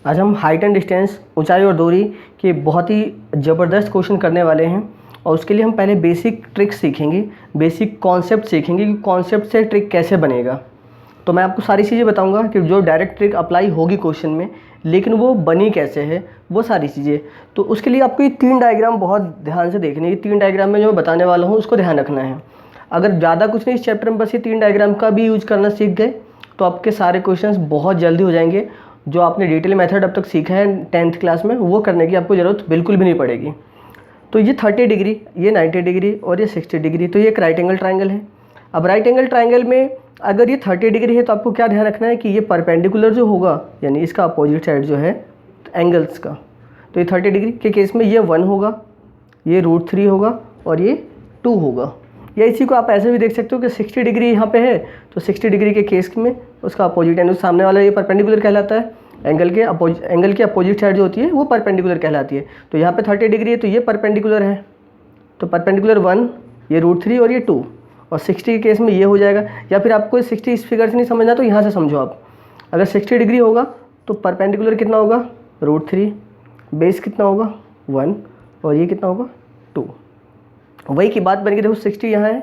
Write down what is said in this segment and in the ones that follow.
आज हम height and distance, ऊंचाई और दूरी के बहुत ही ज़बरदस्त क्वेश्चन करने वाले हैं। और उसके लिए हम पहले बेसिक ट्रिक्स सीखेंगे, बेसिक कॉन्सेप्ट सीखेंगे कि कॉन्सेप्ट से ट्रिक कैसे बनेगा। तो मैं आपको सारी चीज़ें बताऊंगा कि जो डायरेक्ट ट्रिक अप्लाई होगी क्वेश्चन में, लेकिन वो बनी कैसे है, वो सारी चीज़ें। तो उसके लिए आपको ये 3 डायग्राम बहुत ध्यान से देखने, ये 3 डायग्राम में जो मैं बताने वाला हूँ उसको ध्यान रखना है। अगर ज़्यादा कुछ नहीं इस चैप्टर में, बस ये 3 डायग्राम का भी यूज करना सीख गए तो आपके सारे क्वेश्चंस बहुत जल्दी हो जाएंगे। जो आपने डिटेल मेथड अब तक सीखा है 10th क्लास में, वो करने की आपको ज़रूरत बिल्कुल भी नहीं पड़ेगी। तो ये 30 डिग्री, ये 90 डिग्री और ये 60 डिग्री, तो ये एक राइट एंगल ट्राइंगल है। अब राइट एंगल ट्राइंगल में अगर ये 30 डिग्री है तो आपको क्या ध्यान रखना है कि ये परपेंडिकुलर जो होगा, यानी इसका अपोजिट साइड जो है एंगल्स का, तो ये 30 डिग्री के केस में ये 1 होगा, ये √3 होगा और ये 2 होगा। या इसी को आप ऐसे भी देख सकते हो कि 60 डिग्री यहाँ पे है, तो 60 डिग्री के केस में उसका अपोजिट यानी सामने वाला ये परपेंडिकुलर कहलाता है। एंगल के अपोजिट साइड जो होती है वो परपेंडिकुलर कहलाती है। तो यहाँ पे 30 डिग्री है तो ये परपेंडिकुलर है, तो परपेंडिकुलर 1, ये √3 और ये 2, और 60 के केस में ये हो जाएगा। या फिर आपको 60 इस फिगर से नहीं समझना तो यहाँ से समझो आप। अगर 60 डिग्री होगा तो परपेंडिकुलर कितना होगा √3, बेस कितना होगा 1 और ये कितना होगा 2। वही की बात बन गई, देखो 60 यहाँ है,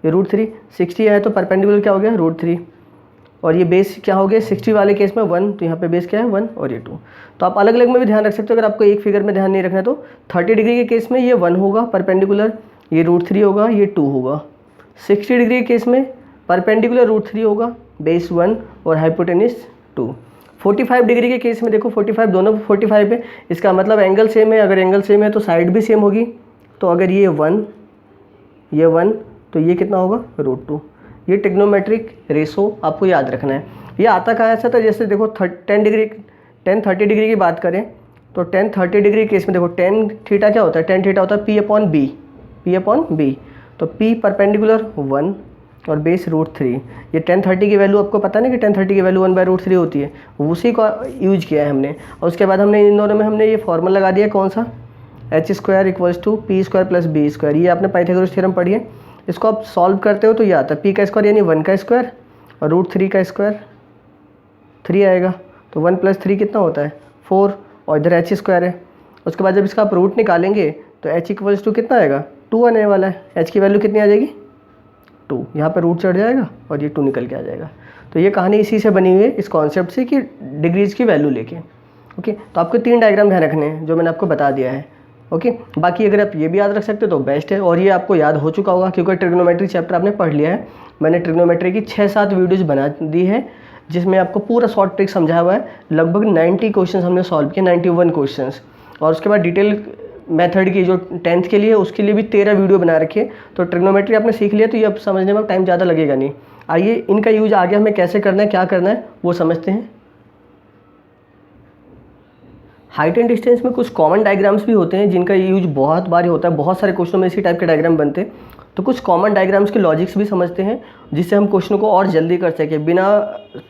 ये √3, 60 यहाँ है तो परपेंडिकुलर क्या हो गया √3 और ये बेस क्या हो गया 60 वाले केस में 1, तो यहाँ पे बेस क्या है 1 और ये 2। तो आप अलग अलग में भी ध्यान रख सकते हो। अगर आपको एक फिगर में ध्यान नहीं रखना है तो 30 डिग्री के केस में ये 1 होगा परपेंडिकुलर, ये √3 होगा, ये 2 होगा। 60 डिग्री के केस में परपेंडिकुलर √3 होगा, बेस 1 और हाइपोटेन्यूज 2। 45 डिग्री के केस में देखो 45 दोनों 45 है, इसका मतलब एंगल सेम है। अगर एंगल सेम है तो साइड भी सेम होगी। तो अगर ये 1 तो ये कितना होगा √2। ये ट्रिग्नोमेट्रिक रेशो आपको याद रखना है। ये आता कहाँ ऐसा था, जैसे देखो 10 30 डिग्री की बात करें तो 10 30 डिग्री केस में देखो tan थीटा क्या होता है, tan थीटा होता है P/B। तो P परपेंडिकुलर 1 और बेस √3। ये tan 30 की वैल्यू आपको पता नहीं कि tan 30 की वैल्यू 1/√3 होती है, उसी को यूज किया है हमने। और उसके बाद हमने इन दोनों में हमने ये फॉर्मूला लगा दिया, कौन सा, h² = p² + b²। ये आपने पाइथागोरस थ्योरम पढ़ी है। इसको आप सॉल्व करते हो तो ये आता है p का स्क्वायर यानी 1 का स्क्वायर और √3 का स्क्वायर 3 आएगा। तो 1 + 3 कितना होता है 4, और इधर h² है। उसके बाद जब इसका आप रूट निकालेंगे तो h = कितना आएगा 2 आने वाला है। h की वैल्यू कितनी आ जाएगी 2, यहाँ पर रूट चढ़ जाएगा और ये 2 निकल के आ जाएगा। तो ये कहानी इसी से बनी हुई है, इस कॉन्सेप्ट से कि डिग्रीज की वैल्यू लेके। ओके, तो आपको 3 डायग्राम ध्यान रखने हैं जो मैंने आपको बता दिया है। ओके, बाकी अगर आप ये भी याद रख सकते हो तो बेस्ट है, और ये आपको याद हो चुका होगा क्योंकि ट्रिग्नोमेट्री चैप्टर आपने पढ़ लिया है। मैंने ट्रिग्नोमेट्री की 6-7 वीडियोज़ बना दी है जिसमें आपको पूरा शॉर्ट ट्रिक समझाया हुआ है। लगभग 90 क्वेश्चन हमने सॉल्व किए, 91 क्वेश्चन। और उसके बाद डिटेल मेथड की जो 10th के लिए है उसके लिए भी 13 वीडियो बना रखी है। तो ट्रिग्नोमेट्री आपने सीख लिया तो ये अब समझने में टाइम ज़्यादा लगेगा नहीं। आइए इनका यूज आगे हमें कैसे करना है, क्या करना है वो समझते हैं। हाइट एंड डिस्टेंस में कुछ कॉमन डायग्राम्स भी होते हैं जिनका यूज बहुत बार होता है, बहुत सारे क्वेश्चनों में इसी टाइप के डायग्राम बनते हैं। तो कुछ कॉमन डायग्राम्स के लॉजिक्स भी समझते हैं जिससे हम क्वेश्चन को और जल्दी कर सकें, बिना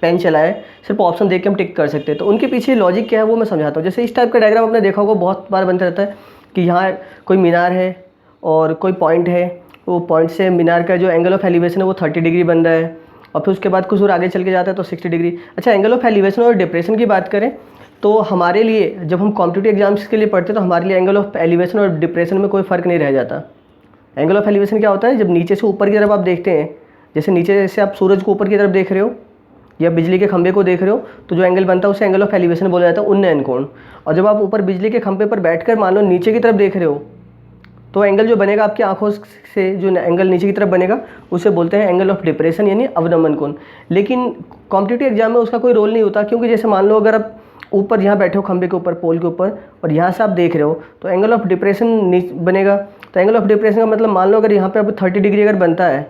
पेन चलाए सिर्फ ऑप्शन देख के हम टिक कर सकते हैं। तो उनके पीछे लॉजिक क्या है वो मैं समझाता हूँ। जैसे इस टाइप का डायग्राम आपने देखा होगा, बहुत बार बनता रहता है कि यहाँ कोई मीनार है और कोई पॉइंट है, वो पॉइंट से मीनार का जो एंगल ऑफ एलिवेशन है वो 30 डिग्री बन रहा है, और फिर उसके बाद कुछ और आगे चल के जाता है तो 60 डिग्री। अच्छा, एंगल ऑफ एलिवेशन और डिप्रेशन की बात करें तो हमारे लिए जब हम कॉम्पिटिटिव एग्जाम्स के लिए पढ़ते हैं तो हमारे लिए एंगल ऑफ एलिवेशन और डिप्रेशन में कोई फ़र्क नहीं रह जाता। एंगल ऑफ एलिवेशन क्या होता है, जब नीचे से ऊपर की तरफ आप देखते हैं, जैसे नीचे से आप सूरज को ऊपर की तरफ देख रहे हो या बिजली के खंभे को देख रहे हो, तो जो एंगल बनता है उसे एंगल ऑफ एलिवेशन बोला जाता है, उन्नयन कोण। और जब आप ऊपर बिजली के खंभे पर बैठकर मान लो नीचे की तरफ देख रहे हो तो एंगल जो बनेगा आपकी आंखों से, जो एंगल नीचे की तरफ बनेगा उसे बोलते हैं एंगल ऑफ डिप्रेशन यानी अवनमन कोण। लेकिन कॉम्पिटिटिव एग्जाम में उसका कोई रोल नहीं होता, क्योंकि जैसे मान लो अगर आप ऊपर यहाँ बैठे हो खंबे के ऊपर, पोल के ऊपर, और यहाँ से आप देख रहे हो तो एंगल ऑफ डिप्रेशन बनेगा। तो एंगल ऑफ डिप्रेशन का मतलब मान लो अगर यहाँ पे अब 30 डिग्री अगर बनता है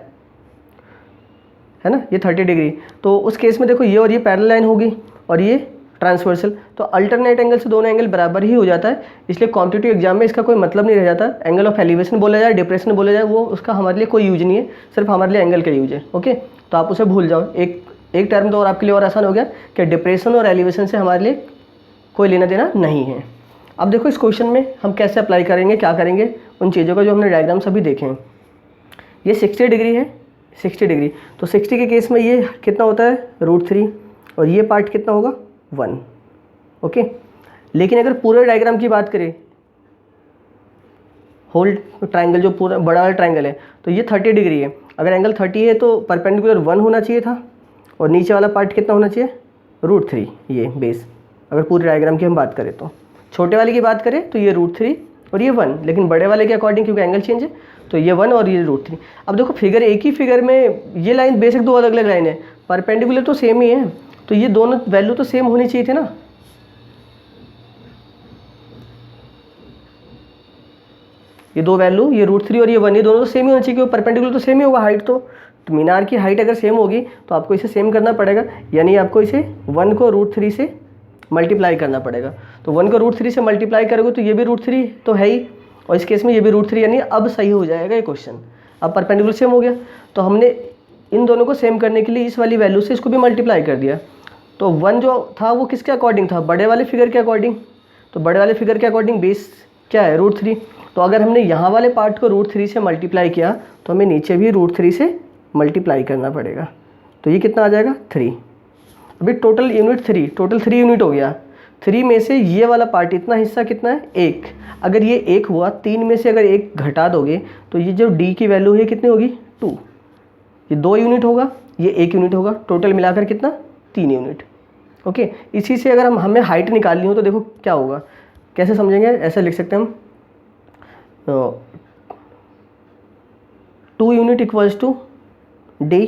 ना, ये 30 डिग्री, तो उस केस में देखो ये और ये पैरेलल लाइन होगी और ये ट्रांसवर्सल, तो अल्टरनेट एंगल से दोनों एंगल बराबर ही हो जाता है। इसलिए कॉम्पिटिटिव एग्जाम में इसका कोई मतलब नहीं रह जाता। एंगल ऑफ एलिवेशन बोला जाए, डिप्रेशन बोला जाए, वो उसका हमारे लिए कोई यूज नहीं है, सिर्फ हमारे लिए एंगल का यूज है। ओके, तो आप उसे भूल जाओ। एक टर्म तो और आपके लिए और आसान हो गया कि डिप्रेशन और एलिवेशन से हमारे लिए कोई लेना देना नहीं है। अब देखो इस क्वेश्चन में हम कैसे अप्लाई करेंगे, क्या करेंगे, उन चीज़ों का जो हमने डायग्राम सभी देखे हैं। ये 60 डिग्री है, 60 डिग्री, तो 60 के केस में ये कितना होता है √3 और ये पार्ट कितना होगा 1। ओके, लेकिन अगर पूरे डायग्राम की बात करें, होल ट्राइंगल जो पूरा बड़ा वाला ट्राइंगल है, तो ये 30 डिग्री है। अगर एंगल 30 है तो परपेंडिकुलर 1 होना चाहिए था, और नीचे वाला पार्ट कितना होना चाहिए, √3, ये बेस। अगर पूरे डायग्राम की हम बात करें तो छोटे वाले की बात करें तो ये √3 और ये 1, लेकिन बड़े वाले के अकॉर्डिंग क्योंकि एंगल चेंज है तो ये 1 और ये √3। अब देखो फिगर, एक ही फिगर में ये लाइन बेसिक दो अलग अलग लाइन है, परपेंडिकुलर तो सेम ही है, तो ये दोनों वैल्यू तो सेम होनी चाहिए थे ना। ये दो वैल्यू, ये √3 और ये 1, ये दोनों तो सेम ही होना चाहिए क्योंकि परपेंडिकुलर तो सेम ही होगा हाइट तो मीनार की हाइट अगर सेम होगी तो आपको इसे सेम करना पड़ेगा, यानी आपको इसे 1 को √3 से मल्टीप्लाई करना पड़ेगा। तो 1 को √3 से मल्टीप्लाई करोगे तो ये भी √3 तो है ही, और इस केस में ये भी √3, यानी अब सही हो जाएगा ये क्वेश्चन। अब परपेंडिकुलर सेम हो गया, तो हमने इन दोनों को सेम करने के लिए इस वाली वैल्यू से इसको भी मल्टीप्लाई कर दिया। तो 1 जो था वो किसके अकॉर्डिंग था, बड़े वाले फिगर के अकॉर्डिंग। तो बड़े वाले फिगर के अकॉर्डिंग बेस क्या है, √3। तो अगर हमने यहाँ वाले पार्ट को √3 से मल्टीप्लाई किया तो हमें नीचे भी √3 से मल्टीप्लाई करना पड़ेगा। तो ये कितना आ जाएगा, 3। अभी टोटल यूनिट 3, टोटल 3 यूनिट हो गया। 3 में से ये वाला पार्ट, इतना हिस्सा कितना है, 1। अगर ये 1 हुआ, 3 में से अगर 1 घटा दोगे तो ये जो d की वैल्यू है कितनी होगी, 2। ये 2 यूनिट होगा, ये 1 यूनिट होगा, टोटल मिलाकर कितना, 3 यूनिट। ओके, इसी से अगर हमें हाइट निकालनी हो तो देखो क्या होगा, कैसे समझेंगे, ऐसे लिख सकते हैं हम, 2 unit equals to d।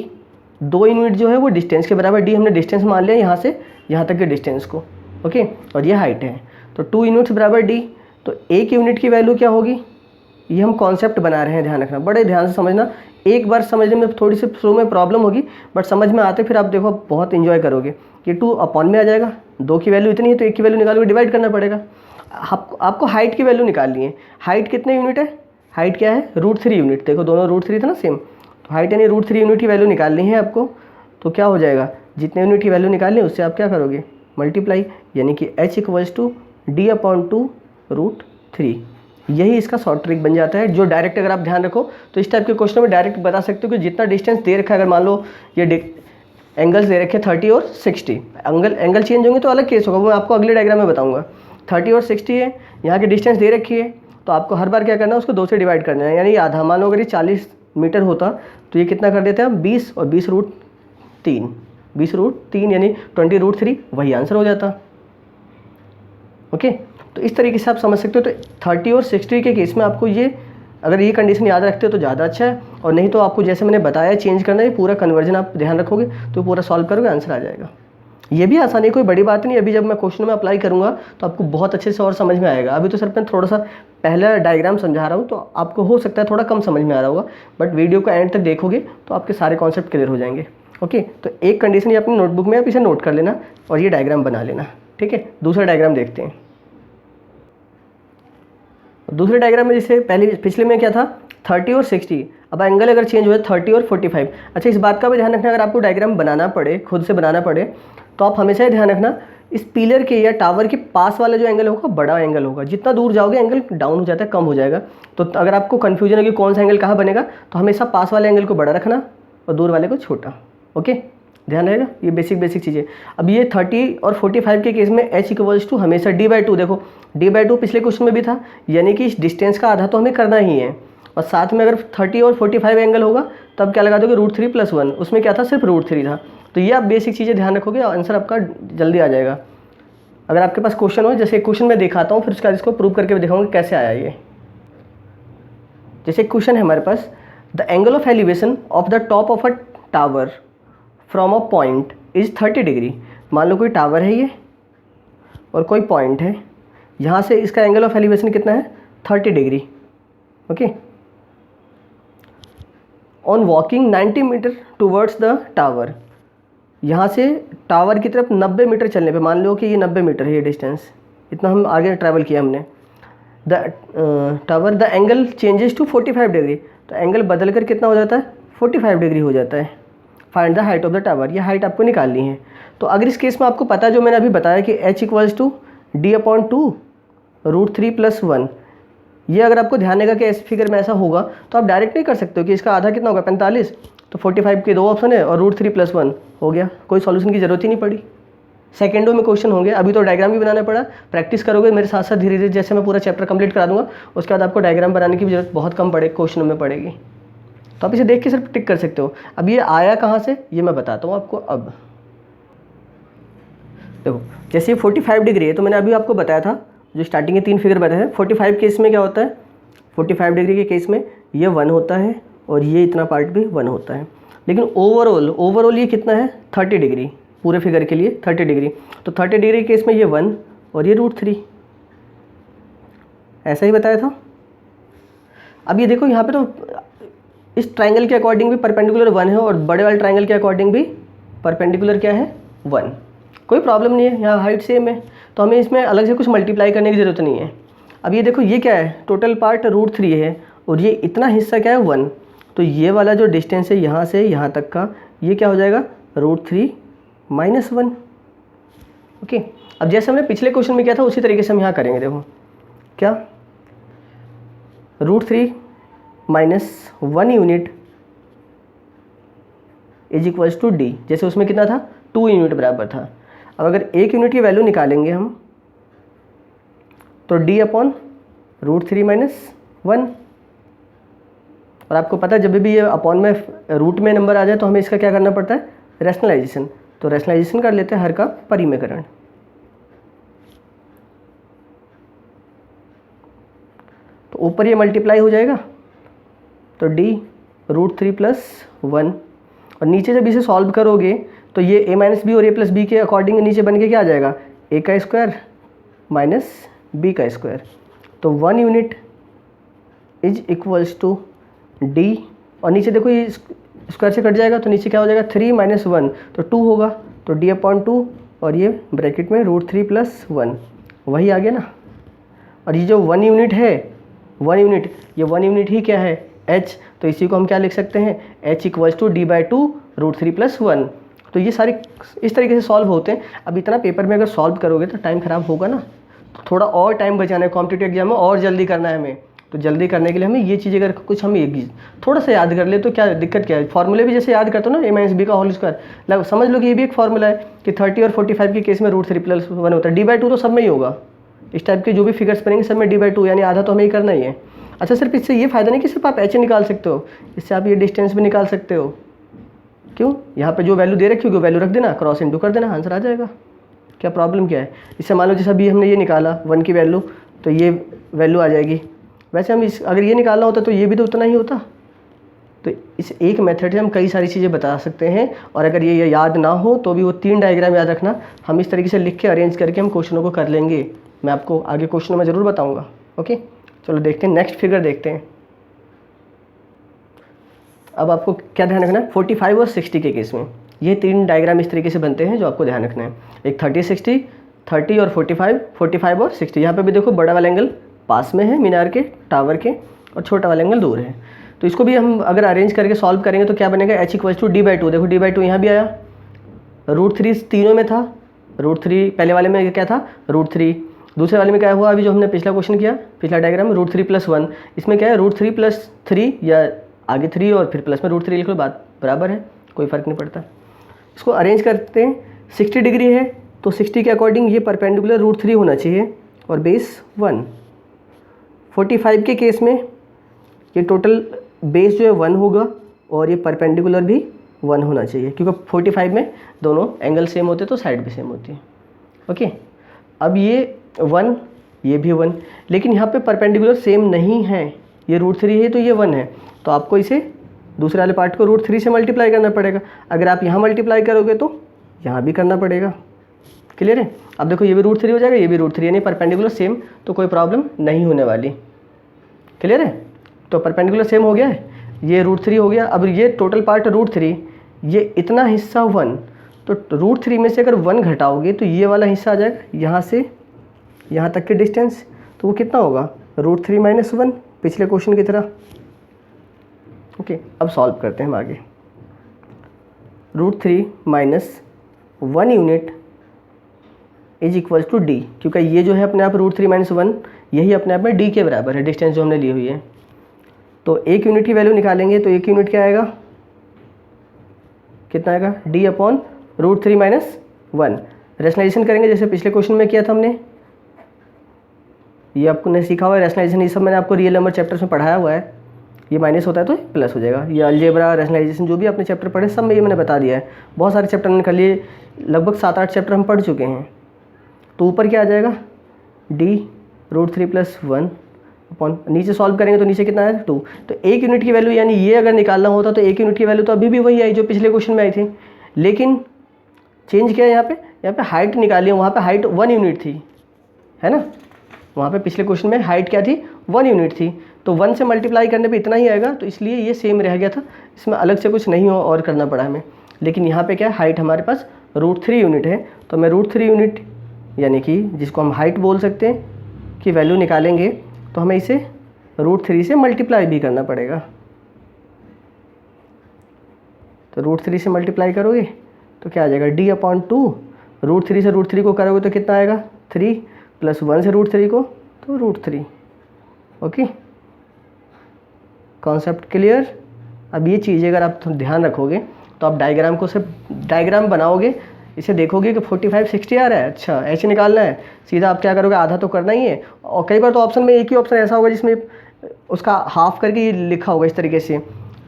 2 unit जो है वो डिस्टेंस के बराबर, d हमने डिस्टेंस मान लिया यहाँ से यहाँ तक के डिस्टेंस को। ओके, और ये हाइट है, तो 2 यूनिट्स बराबर d। तो 1 यूनिट की वैल्यू क्या होगी, ये हम कॉन्सेप्ट बना रहे हैं, ध्यान रखना, बड़े ध्यान से समझना। एक बार समझने में थोड़ी सी शुरू में प्रॉब्लम होगी, बट समझ में आते फिर आप देखो बहुत इंजॉय करोगे। ये 2 अपॉन में आ जाएगा, 2 की वैल्यू इतनी है तो 1 की वैल्यू निकाल के डिवाइड करना पड़ेगा। आपको हाइट की वैल्यू निकालनी है। हाइट कितने यूनिट है, हाइट क्या है, √3 यूनिट। देखो दोनों √3 था ना सेम, तो हाइट यानी √3 यूनिट की वैल्यू निकालनी है आपको। तो क्या हो जाएगा, जितने यूनिट की वैल्यू निकालनी है उससे आप क्या करोगे, मल्टीप्लाई, यानी कि h इक्वल्स टू d/2 √3। यही इसका शॉर्ट ट्रिक बन जाता है, जो डायरेक्ट अगर आप ध्यान रखो तो इस टाइप के क्वेश्चन में डायरेक्ट बता सकते हो कि जितना डिस्टेंस दे रखा है, अगर मान लो ये एंगल्स दे रखे 30 और 60, एंगल चेंज होंगे तो अलग केस होगा, वो मैं आपको अगले डायग्राम में बताऊंगा। 30 और 60 है, यहाँ की डिस्टेंस दे रखी है, तो आपको हर बार क्या करना है, उसको 2 से डिवाइड करना है, यानी आधा। मान लो अगर ये 40 मीटर होता तो ये कितना कर देते हैं हम, 20 और 20 √3, 20 √3 यानी 20 √3, वही आंसर हो जाता। ओके, तो इस तरीके से आप समझ सकते हो। तो 30 और 60 के केस में आपको ये, अगर ये कंडीशन याद रखते हो तो ज़्यादा अच्छा है, और नहीं तो आपको जैसे मैंने बताया चेंज करना है, पूरा कन्वर्जन आप ध्यान रखोगे तो पूरा सॉल्व करोगे, आंसर आ जाएगा। ये भी आसानी, कोई बड़ी बात नहीं। अभी जब मैं क्वेश्चन में अप्लाई करूँगा तो आपको बहुत अच्छे से और समझ में आएगा। अभी तो सिर्फ मैं थोड़ा सा पहला डायग्राम समझा रहा हूँ, तो आपको हो सकता है थोड़ा कम समझ में आ रहा होगा, बट वीडियो को एंड तक देखोगे तो आपके सारे कॉन्सेप्ट क्लियर हो जाएंगे। ओके, तो एक कंडीशन ये अपनी नोटबुक में आप इसे नोट कर लेना और ये डायग्राम बना लेना, ठीक है। दूसरा डायग्राम देखते हैं। दूसरे डायग्राम में जैसे पिछले में क्या था, 30 और 60, अब एंगल अगर चेंज हुआ 30 और 45। अच्छा, इस बात का भी ध्यान रखना, अगर आपको डायग्राम बनाना पड़े, खुद से बनाना पड़े, तो आप हमेशा ध्यान रखना इस पिलर के या टावर के पास वाला जो एंगल होगा बड़ा एंगल होगा। जितना दूर जाओगे एंगल डाउन हो जाता है, कम हो जाएगा। तो अगर आपको कन्फ्यूजन है कि कौन सा एंगल कहाँ बनेगा, तो हमेशा पास वाले एंगल को बड़ा रखना और दूर वाले को छोटा। ओके, ध्यान रहेगा, ये बेसिक चीज़ें। अब ये 30 और 45 के केस में h इक्वल्स टू हमेशा d/2। देखो d/2 पिछले क्वेश्चन में भी था, यानी कि इस डिस्टेंस का आधा तो हमें करना ही है, और साथ में अगर 30 और 45 एंगल होगा तब क्या लगा दोगे, √3 + 1। उसमें क्या था, सिर्फ √3 था। तो ये आप बेसिक चीज़ें ध्यान रखोगे, आंसर आपका जल्दी आ जाएगा। अगर आपके पास क्वेश्चन हो, जैसे क्वेश्चन मैं दिखाता हूँ, फिर उसके बाद इसको प्रूव करके दिखाऊंगा कैसे आया ये। जैसे क्वेश्चन है हमारे पास, the angle of elevation of the top of a tower from a point is 30 degree. मान लो कोई टावर है ये और कोई पॉइंट है, यहाँ से इसका एंगल ऑफ एलिवेशन कितना है, 30 degree. Okay, on walking 90 metre towards the tower, यहाँ से टावर की तरफ 90 मीटर चलने पे, मान लो कि ये 90 मीटर है ये डिस्टेंस, इतना हम आगे ट्रैवल किया हमने। The tower, the angle changes to 45 degree, तो एंगल बदल कर कितना हो जाता है, 45 डिग्री हो जाता है। Find the height of the tower, ये हाइट आपको निकालनी है। तो अगर इस केस में आपको पता है, जो मैंने अभी बताया कि h इक्वल्स टू d/2 √3 + 1, ये अगर आपको ध्यान देगा कि इस फिगर में ऐसा होगा, तो आप डायरेक्ट नहीं कर सकते हो कि इसका आधा कितना होगा, 45। तो 45 के 2 ऑप्शन है और √3 + 1 हो गया, कोई सॉल्यूशन की ज़रूरत ही नहीं पड़ी। सेकेंडों में क्वेश्चन होंगे। अभी तो डायग्राम भी बनाना पड़ा, प्रैक्टिस करोगे मेरे साथ साथ धीरे धीरे, जैसे मैं पूरा चैप्टर कंप्लीट करा दूंगा उसके बाद आपको डायग्राम बनाने की भी जरूरत बहुत कम क्वेश्चनों में पड़ेगी। तो आप इसे देख के सिर्फ टिक कर सकते हो। अब ये आया कहाँ से ये मैं बताता हूँ आपको। अब देखो जैसे 45 डिग्री है, तो मैंने अभी आपको बताया था जो स्टार्टिंग के 3 फिगर बताए हैं। 45 केस में क्या होता है, 45 डिग्री के केस में ये 1 होता है और ये इतना पार्ट भी 1 होता है। लेकिन ओवरऑल ये कितना है, 30 डिग्री, पूरे फिगर के लिए 30 डिग्री। तो 30 डिग्री के केस में ये 1 और ये √3, ऐसा ही बताया था। अब ये देखो यहाँ पे तो इस ट्राइंगल के अकॉर्डिंग भी परपेंडिकुलर 1 है और बड़े वाले ट्राइंगल के अकॉर्डिंग भी परपेंडिकुलर क्या है, 1। कोई प्रॉब्लम नहीं है, यहाँ हाइट सेम है, तो हमें इसमें अलग से कुछ मल्टीप्लाई करने की ज़रूरत नहीं है। अब ये देखो ये क्या है, टोटल पार्ट √3 है और ये इतना हिस्सा क्या है, 1। तो ये वाला जो डिस्टेंस है यहाँ से यहाँ तक का, ये क्या हो जाएगा, √3 - 1। ओके, अब जैसे हमने पिछले क्वेश्चन में किया था उसी तरीके से हम यहाँ करेंगे। देखो क्या, √3 - 1 यूनिट = d। जैसे उसमें कितना था, 2 यूनिट बराबर था। अब अगर 1 यूनिट की वैल्यू निकालेंगे हम तो d/√3 - 1। और आपको पता है जब भी ये अपॉन में रूट में नंबर आ जाए तो हमें इसका क्या करना पड़ता है, रैशनलाइजेशन। तो रैशनलाइजेशन कर लेते हैं हर का परिमेयकरण। तो ऊपर ये मल्टीप्लाई हो जाएगा तो d√3 + 1 और नीचे जब इसे सॉल्व करोगे तो ये a - b और a + b के अकॉर्डिंग नीचे बन के क्या आ जाएगा, a² - b²। तो 1 यूनिट = d और नीचे देखो ये स्क्वायर से कट जाएगा तो नीचे क्या हो जाएगा, 3 - 1 तो 2 होगा। तो d/2 और ये ब्रैकेट में √3 + 1, वही आ गया ना। और ये जो 1 यूनिट है, 1 यूनिट, ये 1 यूनिट ही क्या है, h। तो इसी को हम क्या लिख सकते हैं, h = d/2 √3 + 1। तो ये सारे इस तरीके से सॉल्व होते हैं। अब इतना पेपर में अगर सॉल्व करोगे तो टाइम ख़राब होगा ना, तो थोड़ा और टाइम बचाना है, कॉम्पिटिटिव एग्जाम में और जल्दी करना है हमें। तो जल्दी करने के लिए हमें ये चीज़ अगर कुछ हम एक थोड़ा सा याद कर ले तो क्या दिक्कत क्या है। फॉर्मूले भी जैसे याद करते हो ना, a - b का होल स्क्वायर, समझ लो कि ये भी एक फॉर्मूला है कि 30 और 45 के केस में √3 + 1 होता है। d/2 तो सब में ही होगा, इस टाइप के जो भी फिगर्स बनेंगे सब में d/2 यानी आधा तो हमें ही करना ही है। अच्छा, सिर्फ इससे ये फ़ायदा नहीं कि सिर्फ आप h निकाल सकते हो, इससे आप ये डिस्टेंस भी निकाल सकते हो। क्यों, यहाँ पे जो वैल्यू दे रखी होगी वैल्यू रख देना, क्रॉस इंटू कर देना, आंसर आ जाएगा। क्या प्रॉब्लम क्या है। इससे मान लो जैसे अभी हमने ये निकाला 1 की वैल्यू, तो ये वैल्यू आ जाएगी। वैसे हम अगर ये निकालना होता तो ये भी तो उतना ही होता। तो इस एक मेथड से हम कई सारी चीज़ें बता सकते हैं। और अगर ये याद ना हो तो भी वो 3 डायग्राम याद रखना, हम इस तरीके से लिख के अरेंज करके हम क्वेश्चनों को कर लेंगे। मैं आपको आगे क्वेश्चनों में ज़रूर बताऊँगा। ओके, चलो देखते हैं, नेक्स्ट फिगर देखते हैं। अब आपको क्या ध्यान रखना है, 45 और 60 के केस में ये 3 डायग्राम इस तरीके से बनते हैं जो आपको ध्यान रखना है। एक 30-60, 30 और 45, 45 और 60। यहाँ पे भी देखो बड़ा वाला एंगल पास में है मीनार के, टावर के, और छोटा वाला एंगल दूर है। तो इसको भी हम अगर अरेंज करके सॉल्व करेंगे तो क्या बनेगा, h = d/2। देखो d/2 यहाँ भी आया, √3 तीनों में था, √3 पहले वाले में क्या था, √3, दूसरे वाले में क्या हुआ, अभी जो हमने पिछला क्वेश्चन किया, पिछला डायग्राम √3 + 1, इसमें क्या है √3 + 3 या आगे 3 और फिर प्लस में √3 लिख लो, बात बराबर है, कोई फ़र्क नहीं पड़ता। इसको अरेंज करते हैं, 60 डिग्री है तो 60 के अकॉर्डिंग ये परपेंडिकुलर √3 होना चाहिए और बेस 1। 45 के केस में ये टोटल बेस जो है 1 होगा और ये परपेंडिकुलर भी 1 होना चाहिए, क्योंकि 45 में दोनों एंगल सेम होते तो साइड भी सेम होती है। ओके, अब ये 1, ये भी 1, लेकिन यहाँ पे परपेंडिकुलर सेम नहीं है, ये √3 है तो ये 1 है, तो आपको इसे दूसरे वाले पार्ट को √3 से मल्टीप्लाई करना पड़ेगा। अगर आप यहाँ मल्टीप्लाई करोगे तो यहाँ भी करना पड़ेगा। क्लियर है। अब देखो ये भी √3 हो जाएगा, ये भी √3, यानी परपेंडिकुलर सेम, तो कोई प्रॉब्लम नहीं होने वाली। क्लियर है। तो परपेंडिकुलर सेम हो गया है, ये √3 हो गया। अब ये टोटल पार्ट √3, ये इतना हिस्सा 1, तो √3 में से अगर 1 घटाओगे तो ये वाला हिस्सा आ जाएगा यहाँ से यहाँ तक के डिस्टेंस, तो वो कितना होगा, √3 - 1, पिछले क्वेश्चन की तरह। ओके, अब सॉल्व करते हैं हम आगे। √3 - 1 यूनिट = d, क्योंकि ये जो है अपने आप √3 - 1 यही अपने आप में d के बराबर है, डिस्टेंस जो हमने ली हुई है। तो 1 यूनिट की वैल्यू निकालेंगे तो 1 यूनिट क्या आएगा, कितना आएगा, d/√3 - 1। रैशनलाइजेशन करेंगे जैसे पिछले क्वेश्चन में किया था हमने, ये आपको ने सीखा हुआ है रैशनलाइजेशन, ये सब मैंने आपको रियल नंबर चैप्टर्स में पढ़ाया हुआ है। ये माइनस होता है तो प्लस हो जाएगा। ये अलजेब्रा, रैशनलाइजेशन जो भी आपने चैप्टर पढ़े सब में ये मैंने बता दिया है। बहुत सारे चैप्टर मैंने कर लिए, लगभग 7-8 चैप्टर हम पढ़ चुके हैं। तो ऊपर क्या आ जाएगा, d√3+1 अपॉन, नीचे सॉल्व करेंगे तो नीचे कितना है 2। तो 1 यूनिट की वैल्यू, यानी ये अगर निकालना होता तो 1 यूनिट की वैल्यू तो अभी भी वही आई जो पिछले क्वेश्चन में आई थी, लेकिन चेंज किया है यहाँ पे हाइट निकाली है, वहाँ पे हाइट 1 यूनिट थी, है ना। वहाँ पे पिछले क्वेश्चन में हाइट क्या थी, 1 यूनिट थी, तो 1 से मल्टीप्लाई करने पे इतना ही आएगा, तो इसलिए ये सेम रह गया था, इसमें अलग से कुछ नहीं हो और करना पड़ा हमें। लेकिन यहाँ पे क्या है, हाइट हमारे पास √3 यूनिट है, तो मैं √3 यूनिट यानी कि जिसको हम हाइट बोल सकते हैं की वैल्यू निकालेंगे तो हमें इसे √3 से मल्टीप्लाई भी करना पड़ेगा। तो √3 से मल्टीप्लाई करोगे तो क्या आ जाएगा, d/2, √3 से √3 को करोगे तो कितना आएगा 3, प्लस 1 से √3 को तो √3। Okay, concept clear. अब ये चीज़ें अगर आप ध्यान रखोगे तो आप डायग्राम को सिर्फ डायग्राम बनाओगे, इसे देखोगे कि 45 60 आ रहा है, अच्छा ऐसे निकालना है, सीधा आप क्या करोगे, आधा तो करना ही है। और कई बार तो ऑप्शन में एक ही ऑप्शन ऐसा होगा जिसमें उसका हाफ करके ये लिखा होगा इस तरीके से,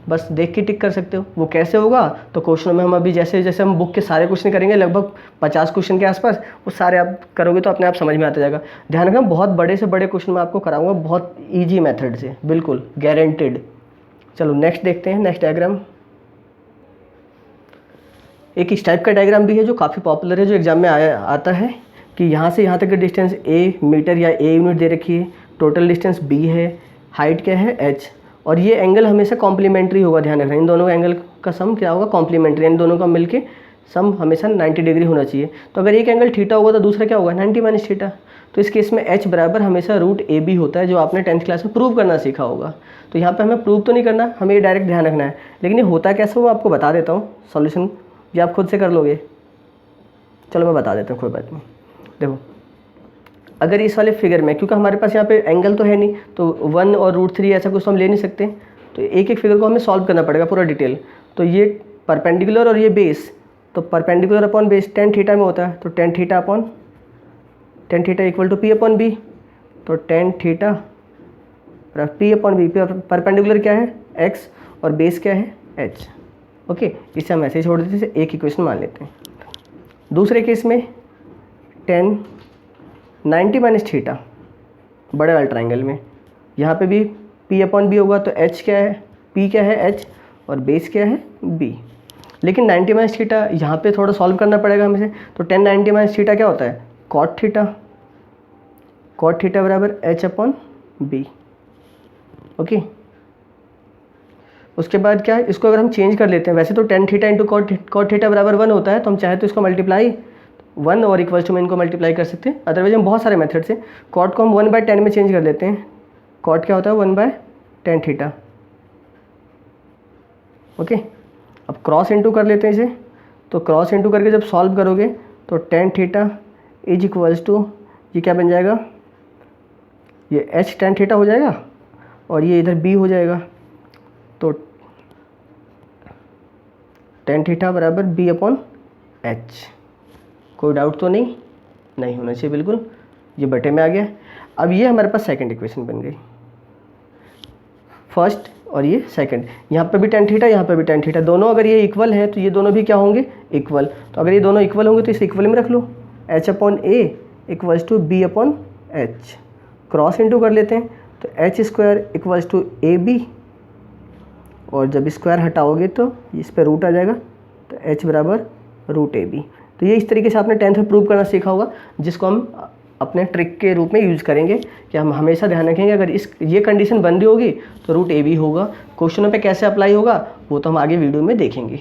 बस देख के टिक कर सकते हो। वो कैसे होगा, तो क्वेश्चनों में हम अभी जैसे जैसे हम बुक के सारे क्वेश्चन करेंगे, लगभग 50 क्वेश्चन के आसपास, वो सारे आप करोगे तो अपने आप समझ में आता जाएगा। ध्यान रखना, बहुत बड़े से बड़े क्वेश्चन मैं आपको कराऊंगा बहुत ईजी मेथड से, बिल्कुल गारंटेड। चलो नेक्स्ट देखते हैं, नेक्स्ट डायग्राम। एक इस टाइप का डायग्राम भी है जो काफ़ी पॉपुलर है, जो एग्जाम में आता है कि यहाँ से यहाँ तक की डिस्टेंस a मीटर या a यूनिट दे रखी है, टोटल डिस्टेंस b है, हाइट क्या है h, और ये एंगल हमेशा कॉम्प्लीमेंट्री होगा। ध्यान रखना, इन दोनों का एंगल का सम क्या होगा, कॉम्प्लीमेंट्री, इन दोनों का मिलके सम हमेशा 90 डिग्री होना चाहिए। तो अगर एक एंगल थीटा होगा तो दूसरा क्या होगा 90 माइनस थीटा। तो इस केस में h बराबर हमेशा √AB होता है, जो आपने 10th क्लास में प्रूव करना सीखा होगा। तो यहाँ पे हमें प्रूव तो नहीं करना, हमें ये डायरेक्ट ध्यान रखना है, लेकिन ये होता कैसे वो आपको बता देता हूँ। सॉल्यूशन ये आप खुद से कर लोगे, चलो मैं बता देता हूँ, कोई बात नहीं। देखो, अगर इस वाले फिगर में, क्योंकि हमारे पास यहाँ पे एंगल तो है नहीं, तो 1 और √3 ऐसा कुछ तो हम ले नहीं सकते, तो एक एक फिगर को हमें सॉल्व करना पड़ेगा पूरा डिटेल। तो ये परपेंडिकुलर और ये बेस, तो perpendicular upon base tan theta में होता है, तो tan theta upon tan theta equal to p/b, तो tan थीटा p/b, परपेंडिकुलर क्या है x और बेस क्या है h। ओके, इसे हम ऐसे ही छोड़ देते हैं, एक इक्वेशन मान लेते हैं। दूसरे केस में tan 90 माइनस थीटा, बड़े वाले ट्राइंगल में, यहाँ पे भी p/b होगा, तो h क्या है, p क्या है h, और बेस क्या है b। लेकिन 90 माइनस थीटा यहाँ पे थोड़ा सॉल्व करना पड़ेगा हमें से, तो tan 90 माइनस थीटा क्या होता है, cot थीटा, cot थीटा बराबर h/b। ओके, उसके बाद क्या है, इसको अगर हम चेंज कर लेते हैं, वैसे तो tan theta into cot theta बराबर 1 होता है, तो हम चाहे तो इसको मल्टीप्लाई 1 और इक्वल्स टू में इनको मल्टीप्लाई कर सकते हैं। अदरवाइज हम बहुत सारे मेथड से cot को हम 1/10 में चेंज कर लेते हैं। cot क्या होता है 1/10 थीटा। ओके, अब क्रॉस इंटू कर लेते हैं इसे, तो क्रॉस इंटू करके जब सॉल्व करोगे तो tan theta is equals to, ये क्या बन जाएगा, ये h tan थीटा हो जाएगा, और ये इधर b हो जाएगा, तो tan थीटा बराबर b/h। कोई डाउट तो नहीं होना चाहिए, बिल्कुल ये बटे में आ गया। अब ये हमारे पास सेकंड इक्वेशन बन गई, फर्स्ट और ये सेकंड, यहाँ पे भी tan थीटा, यहाँ पे भी tan थीटा, दोनों अगर ये इक्वल है तो ये दोनों भी क्या होंगे, इक्वल। तो अगर ये दोनों इक्वल होंगे तो इसे इक्वल में रख लो, h/a equals to b/h। Cross into कर लेते हैं, तो h² इक्वल्स टू ab, और जब स्क्वायर हटाओगे तो इस पर रूट आ जाएगा, तो h बराबर √ab। तो ये इस तरीके से आपने 10th में प्रूव करना सीखा होगा, जिसको हम अपने ट्रिक के रूप में यूज़ करेंगे कि हम हमेशा ध्यान रखेंगे अगर ये कंडीशन बन रही होगी तो √ab होगा। क्वेश्चनों पे कैसे अप्लाई होगा वो तो हम आगे वीडियो में देखेंगे।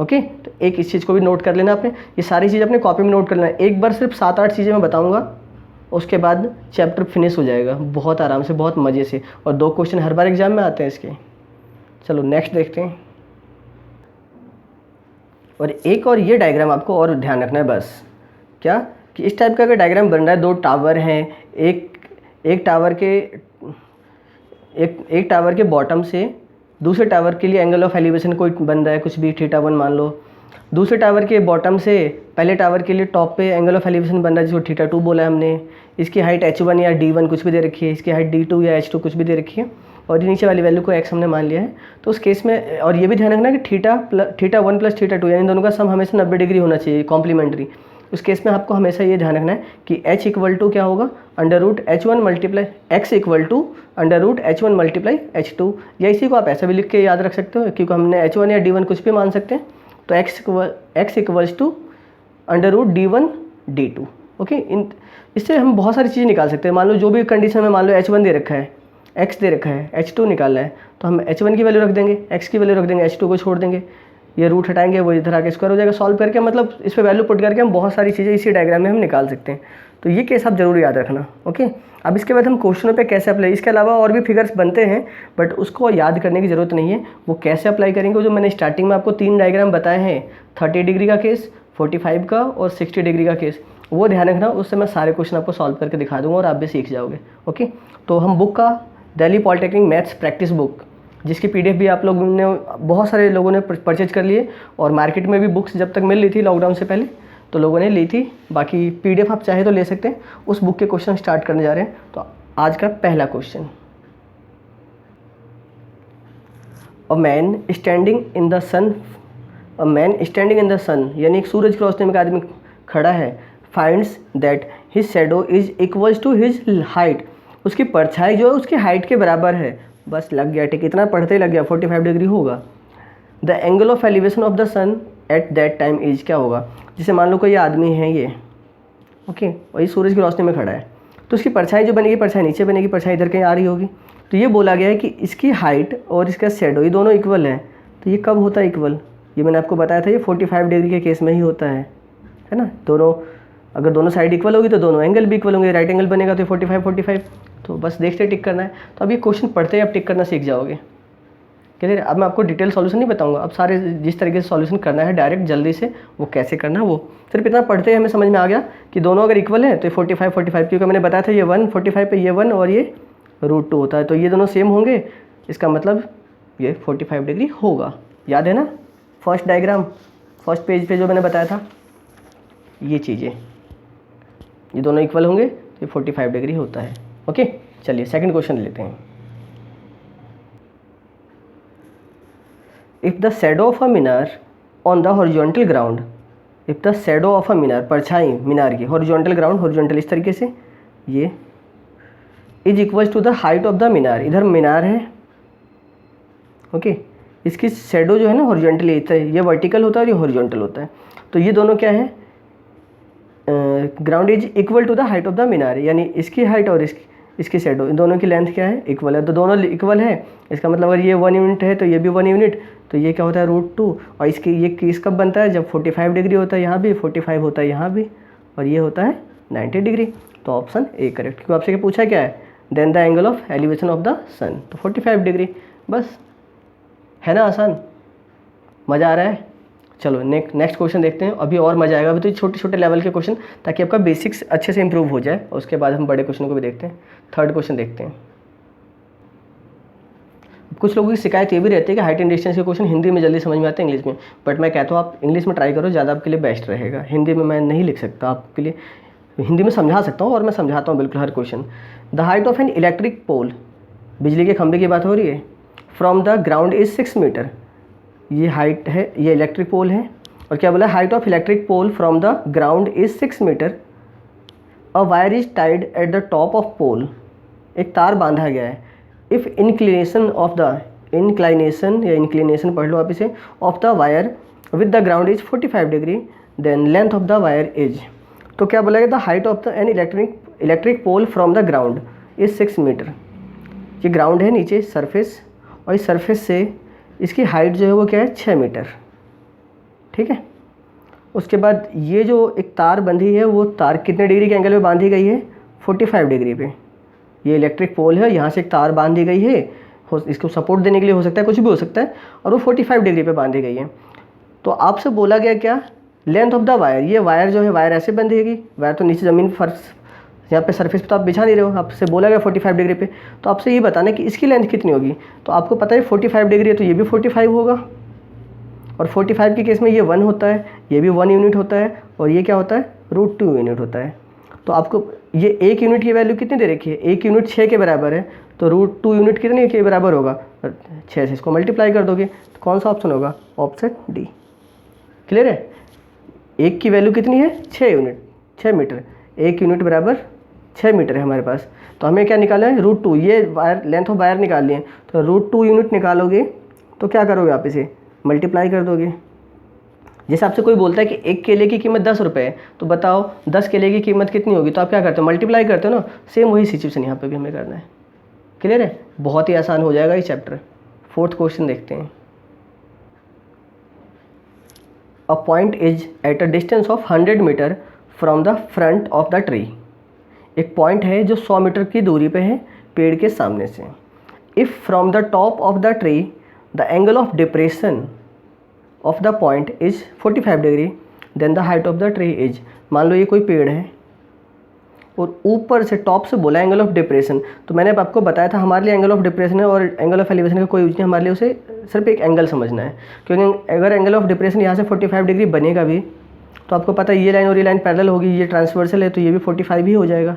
ओके, तो एक इस चीज़ को भी नोट कर लेना आपने, ये सारी चीज़ अपने कॉपी में नोट कर लेना। एक बार सिर्फ 7-8 चीज़ें मैं बताऊँगा, उसके बाद चैप्टर फिनिश हो जाएगा बहुत आराम से, बहुत मज़े से, और 2 क्वेश्चन हर बार एग्जाम में आते हैं इसके। चलो नेक्स्ट देखते हैं। और एक और ये डायग्राम आपको और ध्यान रखना है, बस क्या कि इस टाइप का अगर डायग्राम बन रहा है, 2 टावर हैं, एक टावर के बॉटम से दूसरे टावर के लिए एंगल ऑफ एलिवेशन कोई बन रहा है, कुछ भी θ1 मान लो, दूसरे टावर के बॉटम से पहले टावर के लिए टॉप पे एंगल ऑफ एलिवेशन बन रहा है, जिसको थीटा 2 बोला है हमने। इसकी हाइट h1 या d1 कुछ भी दे रखी है, इसकी हाइट d2 या h2 कुछ भी दे रखी है, और ये नीचे वाली वैल्यू को x हमने मान लिया है। तो उस केस में, और ये भी ध्यान रखना कि थीटा 1 प्लस थीटा 2 यानी दोनों का सम हमेशा 90 डिग्री होना चाहिए, कॉम्प्लीमेंट्री। उस केस में आपको हमेशा ये ध्यान रखना है कि h इक्वल टू क्या होगा, under root h1 multiply x equal to under root h1 multiply h2, या इसी को आप ऐसा भी लिख के याद रख सकते हो, क्योंकि हमने h1 या d1 कुछ भी मान सकते हैं। तो x equals to under root d1 d2। Okay, इससे हम बहुत सारी चीज़ें निकाल सकते हैं। मान लो जो भी कंडीशन में, मान लो h1 दे रखा है, x दे रखा है, h2 निकालना है, तो हम h1 की वैल्यू रख देंगे, x की वैल्यू रख देंगे, h2 को छोड़ देंगे, ये रूट हटाएंगे, वो इधर आके स्क्वायर हो जाएगा। सॉल्व करके मतलब इस पर वैल्यू पुट करके हम बहुत सारी चीज़ें इसी डायग्राम में हम निकाल सकते हैं। तो ये केस आप जरूर याद रखना। ओके, अब इसके बाद हम क्वेश्चनों पे कैसे अप्लाई, इसके अलावा और भी फिगर्स बनते हैं बट उसको याद करने की ज़रूरत नहीं है, वो कैसे अप्लाई करेंगे। जो मैंने स्टार्टिंग में आपको 3 डायग्राम बताए हैं, 30 डिग्री का केस, 45 का और 60 डिग्री का केस, वो ध्यान रखना। उससे मैं सारे क्वेश्चन आपको सॉल्व करके दिखा दूंगा और आप भी सीख जाओगे। ओके, तो हम बुक का Delhi polytechnic maths practice book, जिसकी PDF भी आप लोगों ने, बहुत सारे लोगों ने परचेज कर लिए, और मार्केट में भी बुक्स जब तक मिल रही थी लॉकडाउन से पहले तो लोगों ने ली थी, बाकी PDF आप चाहे तो ले सकते हैं। उस बुक के क्वेश्चन स्टार्ट करने जा रहे हैं। तो आज का पहला question, a man standing in the sun, a man standing in the sun यानी एक सूरज के रोशनी में एक आदमी खड़ा है, finds that his shadow is equals to his height, उसकी परछाई जो है उसकी हाइट के बराबर है। बस लग गया टिक, इतना पढ़ते ही लग गया, 45 डिग्री होगा। The angle of elevation of the sun at that time is, क्या होगा, जैसे मान लो कोई आदमी है ये, ओके, वही सूरज की रोशनी में खड़ा है, तो उसकी परछाई जो बनेगी, परछाई नीचे बनेगी, परछाई इधर कहीं आ रही होगी। तो ये बोला गया है कि इसकी हाइट और इसका शैडो ये दोनों इक्वल है। तो ये कब होता है इक्वल, ये मैंने आपको बताया था, ये 45 डिग्री के केस में ही होता है ना। दोनों, अगर दोनों साइड इक्वल होगी तो दोनों एंगल भी इक्वल होंगे, राइट एंगल बनेगा तो 45। तो बस देखते टिक करना है। तो अब ये क्वेश्चन पढ़ते ही आप टिक करना सीख जाओगे। क्लियर? अब मैं आपको डिटेल सॉल्यूशन नहीं बताऊंगा, अब सारे जिस तरीके से सॉल्यूशन करना है डायरेक्ट जल्दी से, वो कैसे करना है वो सिर्फ इतना पढ़ते ही हमें समझ में आ गया कि दोनों अगर इक्वल है तो 45, क्योंकि मैंने बताया था ये 1 45 पे ये 1 और ये √2 होता है, तो ये दोनों सेम होंगे, इसका मतलब ये 45 डिग्री होगा। याद है ना, फर्स्ट डायग्राम, फर्स्ट पेज पे जो मैंने बताया था, ये चीज़ें, ये दोनों इक्वल होंगे तो 45 डिग्री होता है। ओके, चलिए सेकंड क्वेश्चन लेते हैं। If the shadow of a minar on the horizontal ground, if the shadow of a minar, परछाई मीनार की, हॉरिजॉन्टल ग्राउंड, हॉरिजॉन्टल इस तरीके से, ये is equals to the height of the minar, इधर मीनार है, ओके, इसकी शैडो जो है ना हॉरिजॉन्टल, ये वर्टिकल होता है और ये हॉरिजॉन्टल होता है। तो ये दोनों क्या है, ground is equal to the height of the minar, यानी इसकी हाइट और इसकी शैडो, इन दोनों की लेंथ क्या है, इक्वल है। तो दोनों इक्वल है, इसका मतलब अगर ये 1 यूनिट है तो ये भी 1 यूनिट, तो ये क्या होता है √2, और इसकी ये केस कब बनता है, जब 45 डिग्री होता है यहाँ भी, 45 होता है यहाँ भी, और ये होता है 90 डिग्री। तो ऑप्शन ए करेक्ट, क्योंकि आपसे पूछा क्या है, then the angle of elevation of the sun, तो 45 डिग्री। बस, है ना आसान, मज़ा आ रहा है। चलो नेक्स्ट क्वेश्चन देखते हैं, अभी और मज़ा आएगा। अभी तो छोटे छोटे लेवल के क्वेश्चन, ताकि आपका बेसिक्स अच्छे से इंप्रूव हो जाए, और उसके बाद हम बड़े क्वेश्चन को भी देखते हैं। थर्ड क्वेश्चन देखते हैं। कुछ लोगों की शिकायत ये भी रहती है कि हाइट एंड डिस्टेंस के क्वेश्चन हिंदी में जल्दी समझ में आते हैं इंग्लिश में, बट मैं कहता हूँ आप इंग्लिश में ट्राई करो, ज़्यादा आपके लिए बेस्ट रहेगा। हिंदी में मैं नहीं लिख सकता आपके लिए, हिंदी में समझा सकता हूँ, और मैं समझाता हूँ बिल्कुल हर question. The height of an electric pole, बिजली के खंभे की बात हो रही है, from the ground is 6 metre, ये हाइट है, ये इलेक्ट्रिक पोल है, और क्या बोला, height of electric pole from the ground is 6 metre, a wire is tied at the top of pole, एक तार बांधा गया है, if inclination of the, inclination या इंक्लिनेशन पढ़ लो आप इसे, of the wire with the ground is 45 degree, then length of the wire is, तो क्या बोला गया, the height of the an electric pole from the ground is 6 metre. ये ग्राउंड है नीचे सरफेस, और इस सरफेस से इसकी हाइट जो है वो क्या है, 6 मीटर, ठीक है। उसके बाद ये जो एक तार बंधी है, वो तार कितने डिग्री के एंगल में बांधी गई है, 45 डिग्री पे। ये इलेक्ट्रिक पोल है, यहाँ से एक तार बांधी गई है, इसको सपोर्ट देने के लिए हो सकता है, कुछ भी हो सकता है, और वो 45 डिग्री पे बांधी गई है। तो आपसे बोला गया क्या, लेंथ ऑफ द वायर, ये वायर जो है, वायर ऐसे बंधेगी, वायर तो नीचे ज़मीन फर्श, यहाँ पे सरफेस पे तो आप बिछा नहीं रहे हो, आपसे बोला गया 45 डिग्री पे, तो आपसे ये बताना कि इसकी लेंथ कितनी होगी। तो आपको पता है 45 डिग्री है, तो ये भी 45 होगा, और 45 के केस में ये 1 होता है, ये भी 1 यूनिट होता है, और ये क्या होता है, √2 यूनिट होता है। तो आपको ये 1 यूनिट की वैल्यू कितनी दे रखी है, 1 यूनिट 6 के बराबर है, तो √2 यूनिट कितने के बराबर होगा, 6 से इसको मल्टीप्लाई कर दोगे, तो कौन सा ऑप्शन होगा, ऑप्शन डी। क्लियर है। 1 की वैल्यू कितनी है, 6 यूनिट, 6 मीटर, 1 यूनिट बराबर 6 मीटर है हमारे पास। तो हमें क्या निकालना है, √2, ये वायर लेंथ ऑफ वायर निकाल लिए, तो √2 यूनिट निकालोगे तो क्या करोगे, आप इसे मल्टीप्लाई कर दोगे। जैसे आपसे कोई बोलता है कि एक केले की कीमत 10 रुपये है, तो बताओ 10 केले की कीमत कितनी होगी, तो आप क्या करते हो, मल्टीप्लाई करते हो ना। सेम वही सिचुएशन यहाँ पे भी हमें करना है। क्लियर है, बहुत ही आसान हो जाएगा ये चैप्टर। 4th क्वेश्चन देखते हैं। A point is at a distance of 100 metre from the front of the tree. एक पॉइंट है जो 100 मीटर की दूरी पे है पेड़ के सामने से। If from the top of the tree the angle of depression of the point is 45 degree, then the height of the tree is. मान लो ये कोई पेड़ है और ऊपर से टॉप से बोला एंगल ऑफ डिप्रेशन, तो मैंने अब आपको बताया था हमारे लिए एंगल ऑफ डिप्रेशन है और एंगल ऑफ एलिवेशन का कोई यूज नहीं, हमारे लिए उसे सिर्फ एक एंगल समझना है। क्योंकि अगर एंगल ऑफ डिप्रेशन यहाँ से 45 डिग्री बनेगा भी, तो आपको पता है ये लाइन और ये लाइन पैरेलल होगी, ये ट्रांसवर्सल है, तो ये भी 45 ही हो जाएगा।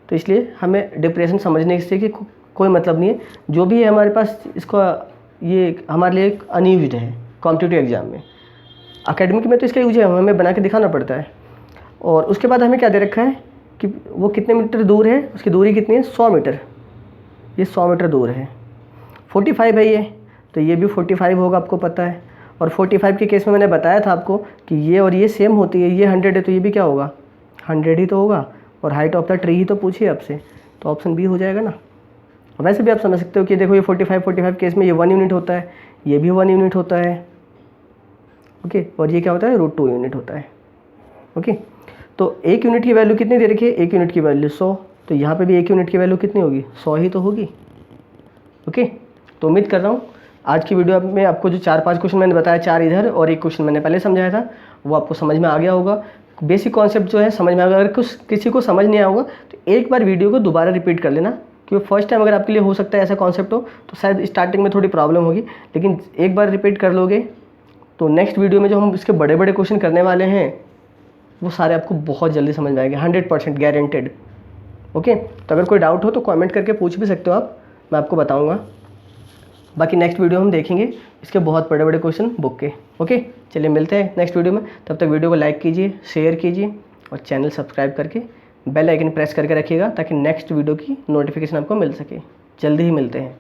तो इसलिए हमें डिप्रेशन समझने से कि कोई मतलब नहीं है, जो भी है हमारे पास इसका ये हमारे लिए एक अनयूज्ड है कॉम्पिटिटिव एग्जाम में। एकेडमिक में तो इसका यूज है, हमें बना के दिखाना पड़ता है। और उसके बाद हमें क्या दे रखा है कि वो कितने मीटर दूर है, उसकी दूरी कितनी है, 100 मीटर। ये 100 मीटर दूर है, 45 है ये, तो ये भी 45 होगा, आपको पता है। और 45 के केस में मैंने बताया था आपको कि ये और ये सेम होती है, ये 100 है तो ये भी क्या होगा, 100 ही तो होगा। और हाइट ऑफ द ट्री ही तो पूछी है आपसे, तो ऑप्शन बी हो जाएगा ना। वैसे भी आप समझ सकते हो कि देखो ये 45 केस में ये 1 यूनिट होता है, ये भी 1 यूनिट होता है, ओके। और ये क्या होता है, √2 यूनिट होता है, ओके। तो 1 यूनिट की वैल्यू कितनी दे रखी है, 1 यूनिट की वैल्यू 100, तो यहाँ पे भी 1 यूनिट की वैल्यू कितनी होगी, 100 ही तो होगी, ओके। तो उम्मीद कर रहा हूँ आज की वीडियो में आपको जो 4-5 क्वेश्चन मैंने बताया, 4 इधर और 1 क्वेश्चन मैंने पहले समझाया था, वो आपको समझ में आ गया होगा। बेसिक कॉन्सेप्ट जो है समझ में आ गया। अगर किसी को समझ नहीं आया होगा तो एक बार वीडियो को दोबारा रिपीट कर लेना, क्योंकि फर्स्ट टाइम अगर आपके लिए हो सकता है ऐसा कॉन्सेप्ट हो तो शायद स्टार्टिंग में थोड़ी प्रॉब्लम होगी, लेकिन एक बार रिपीट कर लोगे तो नेक्स्ट वीडियो में जो हम इसके बड़े बड़े क्वेश्चन करने वाले हैं वो सारे आपको बहुत जल्दी समझ में आएंगे, 100% गारंटेड, ओके। तो अगर कोई डाउट हो तो कमेंट करके पूछ भी सकते हो आप, मैं आपको बताऊंगा। बाकी नेक्स्ट वीडियो हम देखेंगे इसके बहुत बड़े बड़े क्वेश्चन बुक के, ओके। चलिए मिलते हैं नेक्स्ट वीडियो में, तब तक वीडियो को लाइक कीजिए, शेयर कीजिए और चैनल सब्सक्राइब करके बेल आइकन प्रेस करके रखिएगा ताकि नेक्स्ट वीडियो की नोटिफिकेशन आपको मिल सके। जल्दी ही मिलते हैं।